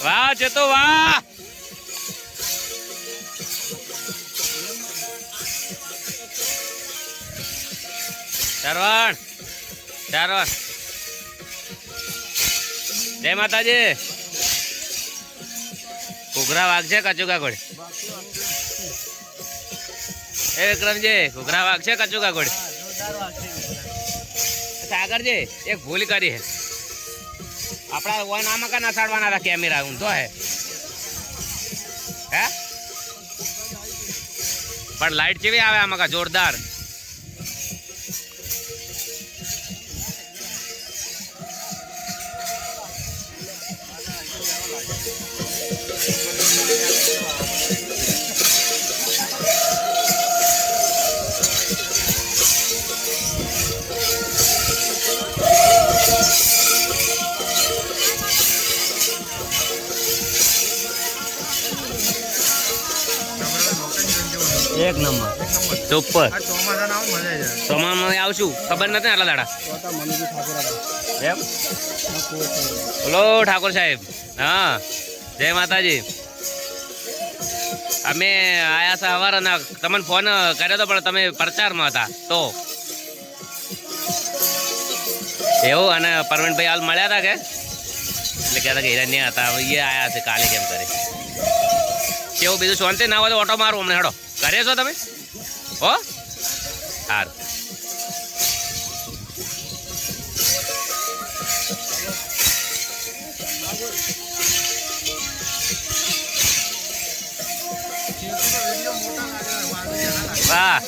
વાહ ચેતો વાહ. ચારવણ જય માતાજી. ઘૂઘરા વાગશે કચું કાકોડ એ વિક્રમજી ઘૂઘરા વાગશે કચું કાકોડ. સાગરજી એક ભૂલ કરી હે આપડા વન આમાં કા નસાડવાના હતા કેમેરા હું તો હે પણ લાઈટ કેવી આવે આમાં કા જોરદાર. એક નંબર સુપર. ચોમાસામાં આવશું ખબર નથી આટલા દાડા એમ. બોલો ઠાકોર સાહેબ. હા જય માતાજી. અમે આયા છે સવારના તમને ફોન કર્યો હતો પણ તમે પ્રચારમાં હતા તો એવું. અને પરવીનભાઈ હાલ મળ્યા હતા કે એટલે કહેતા કે હીરા નહીં હતા એ આયા છે કાલે કેમ કરે કેવું બીજું શાંતિ ના હોય તો ઓટો મારું હમણાં હેડો. કરે છો તમે હો સારું. વાહ